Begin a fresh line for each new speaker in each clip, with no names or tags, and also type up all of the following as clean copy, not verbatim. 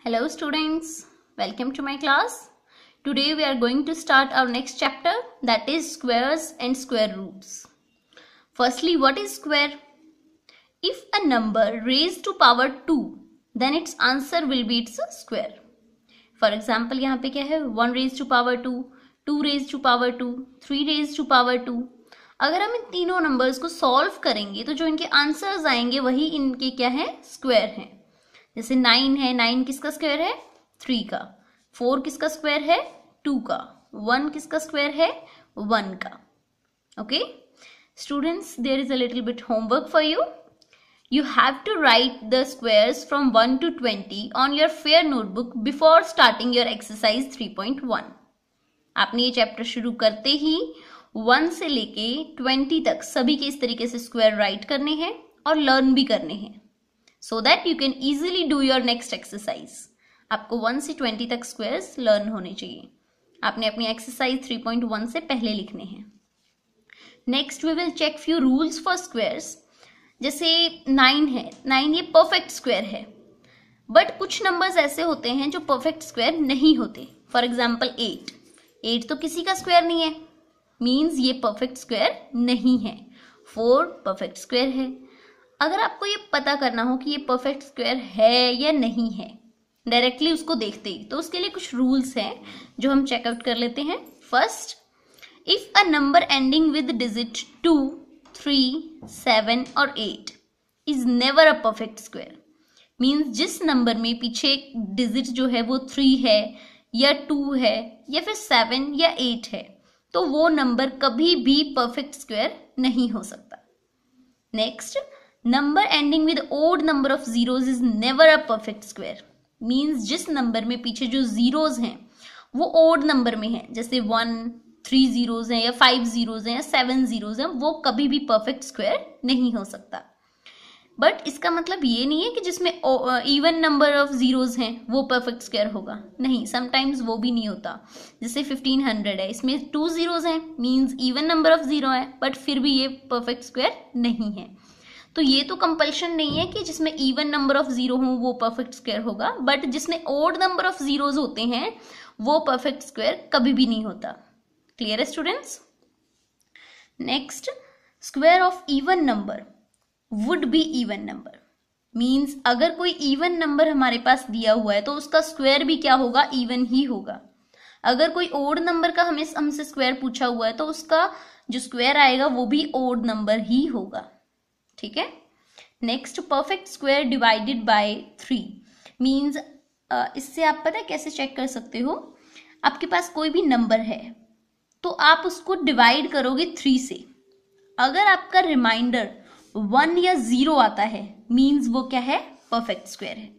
Hello students, welcome to my class. Today we are going to start our next chapter, that is squares and square roots. Firstly, what is square? If a number raised to power 2, then its answer will be its square. For example, यहाँ पे क्या है 1 raised to power 2, 2 raised to power 2, 3 raised to power 2. अगर हम इन तीनों numbers को solve करेंगे तो जो इनके आंसर्स आएंगे वही इनके क्या है स्क्वायर हैं. जैसे 9 है, 9 किसका स्क्वायर है 3 का. 4 किसका स्क्वायर है 2 का. 1 किसका स्क्वायर है 1 का. Okay students, there is a little bit homework for you. You have to write the squares from 1 to 20 on your fair notebook before starting your exercise 3.1. आपने ये चैप्टर शुरू करते ही 1 से लेके 20 तक सभी के इस तरीके से स्क्वायर राइट करने हैं और लर्न भी करने हैं, so that you can easily do your next exercise. आपको 1 से 20 तक स्क्वायर्स लर्न होने चाहिए. आपने अपनी एक्सरसाइज 3.1 से पहले लिखने हैं. Next we will check few rules for squares. जैसे 9 है, 9 ये परफेक्ट स्क्वायर है, बट कुछ नंबर्स ऐसे होते हैं जो परफेक्ट स्क्वायर नहीं होते. फॉर एग्जाम्पल 8 तो किसी का स्क्वायर नहीं है, मीन्स ये परफेक्ट स्क्वायर नहीं है. 4 परफेक्ट स्क्वायर है. अगर आपको ये पता करना हो कि ये परफेक्ट स्क्वायर है या नहीं है डायरेक्टली उसको देखते ही, तो उसके लिए कुछ रूल्स हैं जो हम चेकआउट कर लेते हैं. First, if a number ending with digit 2, 3, 7 और 8 is never a perfect square. Means जिस नंबर में पीछे डिजिट जो है वो 3 है या 2 है या फिर 7 या 8 है, तो वो नंबर कभी भी परफेक्ट स्क्वायर नहीं हो सकता. Next, number ending with odd number of zeros is never a perfect square. Means जिस नंबर में पीछे जो जीरोज हैं वो ओड नंबर में है, जैसे 1, 3 जीरोज हैं या 5 जीरोज हैं या 7 जीरोज हैं, वो कभी भी परफेक्ट स्क्वायर नहीं हो सकता. बट इसका मतलब ये नहीं है कि जिसमें इवन नंबर ऑफ जीरोज हैं वो परफेक्ट स्क्वायर होगा. नहीं, समटाइम्स वो भी नहीं होता. जैसे 1500 है, इसमें 2 जीरोज हैं, means even number of zero है, बट फिर भी ये परफेक्ट स्क्वायर नहीं है. तो ये तो कंपल्शन नहीं है कि जिसमें इवन नंबर ऑफ जीरो हो वो परफेक्ट स्क्वायर होगा, बट जिसमें ओड नंबर ऑफ जीरोज होते हैं वो परफेक्ट स्क्वायर कभी भी नहीं होता. क्लियर है students? Next, square of even number would be even number. Means अगर कोई इवन नंबर हमारे पास दिया हुआ है तो उसका स्क्वायर भी क्या होगा, इवन ही होगा. अगर कोई ओड नंबर का हमसे स्क्वायर पूछा हुआ है तो उसका जो स्क्वायर आएगा वो भी ओड नंबर ही होगा. ठीक है. Next, perfect square divided by 3. Means इससे आप पता है कैसे चेक कर सकते हो. आपके पास कोई भी नंबर है तो आप उसको डिवाइड करोगे 3 से. अगर आपका रिमाइंडर 1 या 0 आता है, मीन्स वो क्या है, परफेक्ट स्क्वायर है.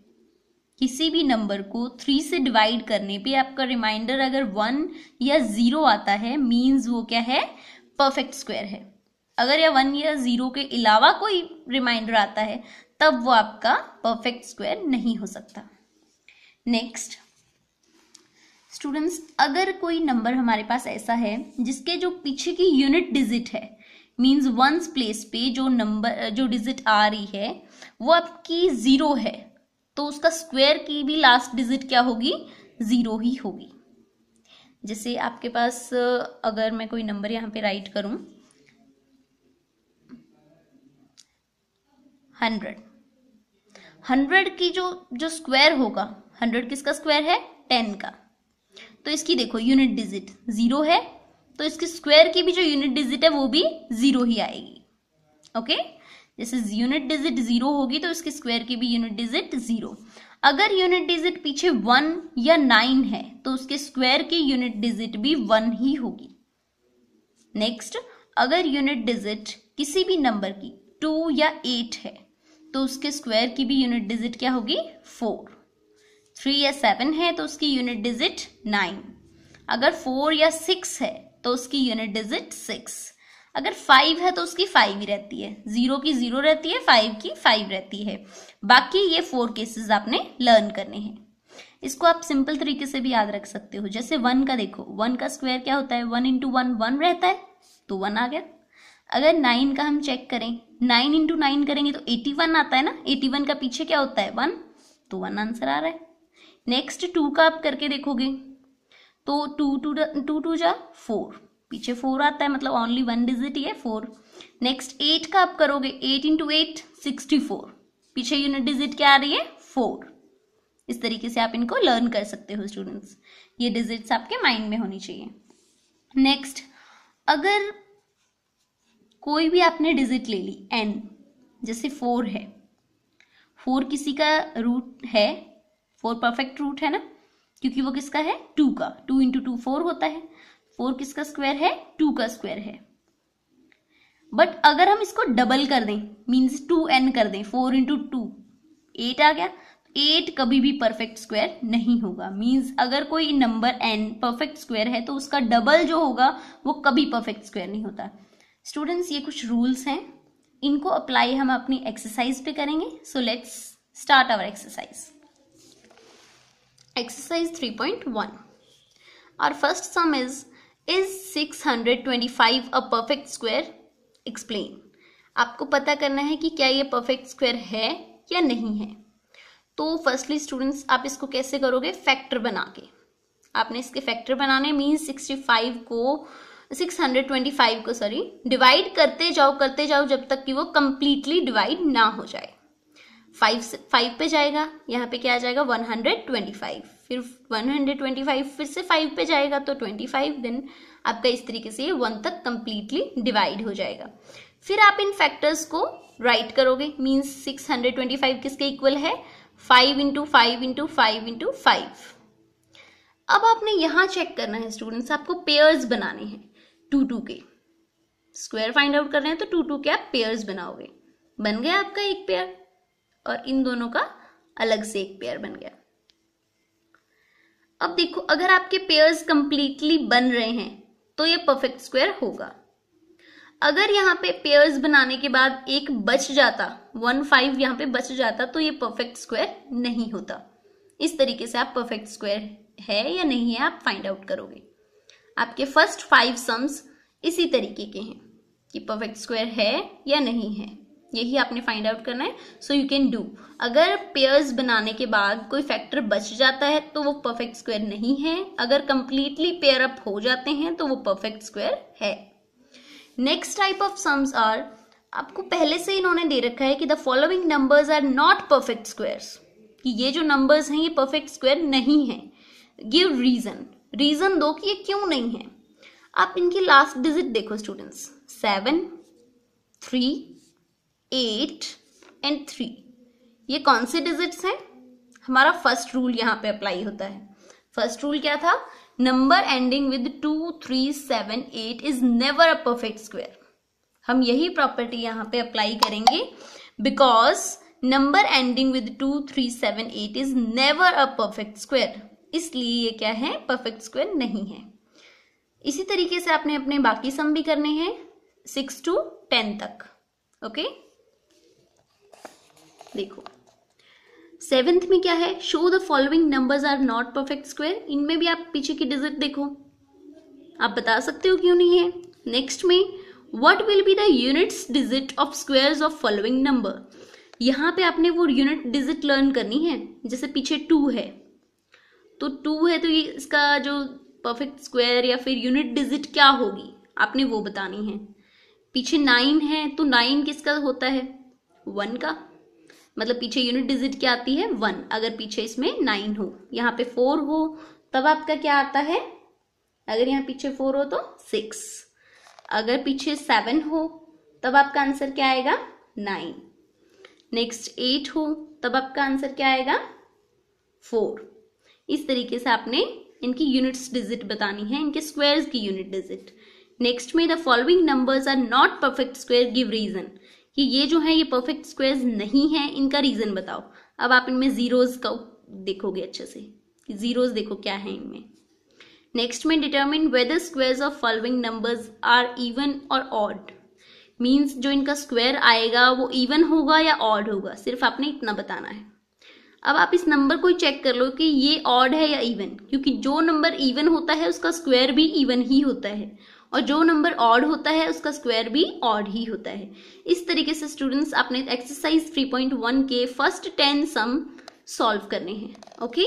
किसी भी नंबर को 3 से डिवाइड करने पे आपका रिमाइंडर अगर 1 या 0 आता है, मीन्स वो क्या है, परफेक्ट स्क्वायर है. अगर या 1 या 0 के अलावा कोई रिमाइंडर आता है तब वो आपका परफेक्ट स्क्वायर नहीं हो सकता. नेक्स्ट स्टूडेंट्स, अगर कोई नंबर हमारे पास ऐसा है जिसके जो पीछे की यूनिट डिजिट है, मीन्स वंस प्लेस पे जो डिजिट आ रही है वो आपकी 0 है, तो उसका स्क्वायर की भी लास्ट डिजिट क्या होगी, 0 ही होगी. जैसे आपके पास अगर मैं कोई नंबर यहाँ पे राइट करूं 100 की जो स्क्वायर होगा, 100 किसका स्क्वायर है 10 का, तो इसकी देखो यूनिट डिजिट 0 है, तो इसके स्क्वायर की भी जो यूनिट डिजिट है वो भी 0 ही आएगी. ओके, जैसे यूनिट डिजिट 0 होगी तो इसके स्क्वायर की भी यूनिट डिजिट 0. अगर यूनिट डिजिट पीछे 1 या 9 है तो उसके स्क्वायर की यूनिट डिजिट भी 1 ही होगी. नेक्स्ट, अगर यूनिट डिजिट किसी भी नंबर की 2 या 8 है तो उसके स्क्वायर की भी यूनिट डिजिट क्या होगी 4. 3 या 7 है तो उसकी यूनिट डिजिट 9. अगर 4 या 6 है तो उसकी यूनिट डिजिट 6. अगर 5 है तो उसकी 5 ही रहती है. 0 की 0 रहती है, 5 की 5 रहती है. बाकी ये 4 केसेस आपने लर्न करने हैं. इसको आप सिंपल तरीके से भी याद रख सकते हो. जैसे 1 का देखो, 1 का स्क्वायर क्या होता है, 1 इंटू 1 1 रहता है, तो 1 आ गया. अगर 9 का हम चेक करें, 9 इंटू 9 करेंगे तो 81 आता है ना. 81 का पीछे क्या होता है 1, तो 1 आंसर आ रहा है. नेक्स्ट 2 का आप करके देखोगे तो 2 जा 4, पीछे 4 आता है, मतलब ओनली 1 डिजिट ही है 4। नेक्स्ट 8 का आप करोगे, 8 इंटू 8 64, पीछे यूनिट डिजिट क्या आ रही है 4। इस तरीके से आप इनको लर्न कर सकते हो स्टूडेंट्स, ये डिजिट्स आपके माइंड में होनी चाहिए। नेक्स्ट, अगर कोई भी आपने डिजिट ले ली n, जैसे 4 है, 4 किसी का रूट है, 4 परफेक्ट रूट है ना, क्योंकि वो किसका है 2 का, 2 इंटू 2 4 होता है, 4 किसका स्क्वायर है 2 का स्क्वायर है। बट अगर हम इसको डबल कर दें, मीन्स 2n कर दें, 4 इंटू 2 8 आ गया, 8 कभी भी परफेक्ट स्क्वायर नहीं होगा। मीन्स अगर कोई नंबर n परफेक्ट स्क्वायर है तो उसका डबल जो होगा वो कभी परफेक्ट स्क्वायर नहीं होता। स्टूडेंट्स, ये कुछ रूल्स हैं, इनको अप्लाई हम अपनी एक्सरसाइज पे करेंगे। So let's start our exercise. Exercise 3.1. Our first sum is 625 a perfect square? Explain. आपको पता करना है कि क्या ये परफेक्ट स्क्वायर है या नहीं है। तो फर्स्टली स्टूडेंट्स, आप इसको कैसे करोगे, फैक्टर बना के। आपने इसके फैक्टर बनाने, मीन्स 625 को डिवाइड करते जाओ जब तक कि वो कंप्लीटली डिवाइड ना हो जाए। 5 पे जाएगा, यहाँ पे क्या आ जाएगा 125, फिर 125 फिर से 5 पे जाएगा तो 25, देन आपका इस तरीके से ये 1 तक कंप्लीटली डिवाइड हो जाएगा। फिर आप इन फैक्टर्स को राइट करोगे, मींस 625 किसके इक्वल है 5 इंटू 5 इंटू 5 इंटू 5। अब आपने यहाँ चेक करना है स्टूडेंट्स, आपको पेयर्स बनाने हैं 2 के। स्क्वायर फाइंड आउट कर रहे हैं तो 2 के आप पेयर्स बनाओगे। बन गया आपका एक पेयर, और इन दोनों का अलग से एक पेयर बन गया। अब देखो, अगर आपके पेयर्स कंप्लीटली बन रहे हैं तो ये परफेक्ट स्क्वायर होगा। अगर यहाँ पे पेयर्स बनाने के बाद एक बच जाता, 15 यहाँ पे बच जाता, तो ये परफेक्ट स्क्वायर नहीं होता। इस तरीके से आप परफेक्ट स्क्वायर है या नहीं है आप फाइंड आउट करोगे। आपके फर्स्ट 5 सम्स इसी तरीके के हैं कि परफेक्ट स्क्वायर है या नहीं है, यही आपने फाइंड आउट करना है। सो यू कैन डू, अगर पेयर्स बनाने के बाद कोई फैक्टर बच जाता है तो वो परफेक्ट स्क्वायर नहीं है, अगर कंप्लीटली पेयर अप हो जाते हैं तो वो परफेक्ट स्क्वायर है। Next type of sums are, आपको पहले से इन्होंने दे रखा है कि the following numbers are not perfect squares, कि ये जो नंबर्स हैं ये परफेक्ट स्क्वायर नहीं है। गिव रीजन दो कि ये क्यों नहीं है। आप इनकी लास्ट डिजिट देखो स्टूडेंट्स, 7, 3, 8 एंड 3, ये कौन से डिजिट्स हैं। हमारा फर्स्ट रूल यहाँ पे अप्लाई होता है। फर्स्ट रूल क्या था, number ending with 2, 3, 7, 8 is never a perfect square. हम यही प्रॉपर्टी यहाँ पे अप्लाई करेंगे, because number ending with 2, 3, 7, 8 is never a perfect square, इसलिए ये क्या है, परफेक्ट स्क्वायर नहीं है। इसी तरीके से आपने अपने बाकी सम भी करने हैं 6 to 10 तक। ओके, देखो 7th में क्या है, show the following numbers are not perfect square. इनमें भी आप पीछे की डिजिट देखो, आप बता सकते हो क्यों नहीं है। नेक्स्ट में what will be the units digit of squares of following number. यहाँ पे आपने वो यूनिट डिजिट लर्न करनी है। जैसे पीछे 2 है तो 2 है तो ये इसका जो परफेक्ट स्क्वायर या फिर यूनिट डिजिट क्या होगी आपने वो बतानी है। पीछे 9 है तो 9 किसका होता है, 1 का, मतलब पीछे यूनिट डिजिट क्या आती है 1। अगर पीछे इसमें 9 हो, यहाँ पे 4 हो, तब आपका क्या आता है, अगर यहाँ पीछे 4 हो तो 6, अगर पीछे 7 हो तब आपका आंसर क्या आएगा 9। नेक्स्ट 8 हो तब आपका आंसर क्या आएगा 4। इस तरीके से आपने इनकी यूनिट्स डिजिट बतानी है, इनके स्क्वायर्स की यूनिट डिजिट। नेक्स्ट में the following numbers are not perfect square, give reason, कि ये जो है ये परफेक्ट स्क्वायर्स नहीं है, इनका रीजन बताओ। अब आप इनमें जीरोज का देखोगे अच्छे से, कि जीरोज देखो क्या है इनमें। नेक्स्ट में determine whether squares of following numbers are even और ऑड, मीन्स जो इनका स्क्वायर आएगा वो इवन होगा या ऑड होगा, सिर्फ आपने इतना बताना है। अब आप इस नंबर को चेक कर लो कि ये ऑड है या इवन, क्योंकि जो नंबर इवन होता है उसका स्क्वायर भी इवन ही होता है, और जो नंबर ऑड होता है उसका स्क्वायर भी ऑड ही होता है। इस तरीके से स्टूडेंट्स आपने एक्सरसाइज 3.1 के फर्स्ट 10 सम सॉल्व करने हैं। ओके।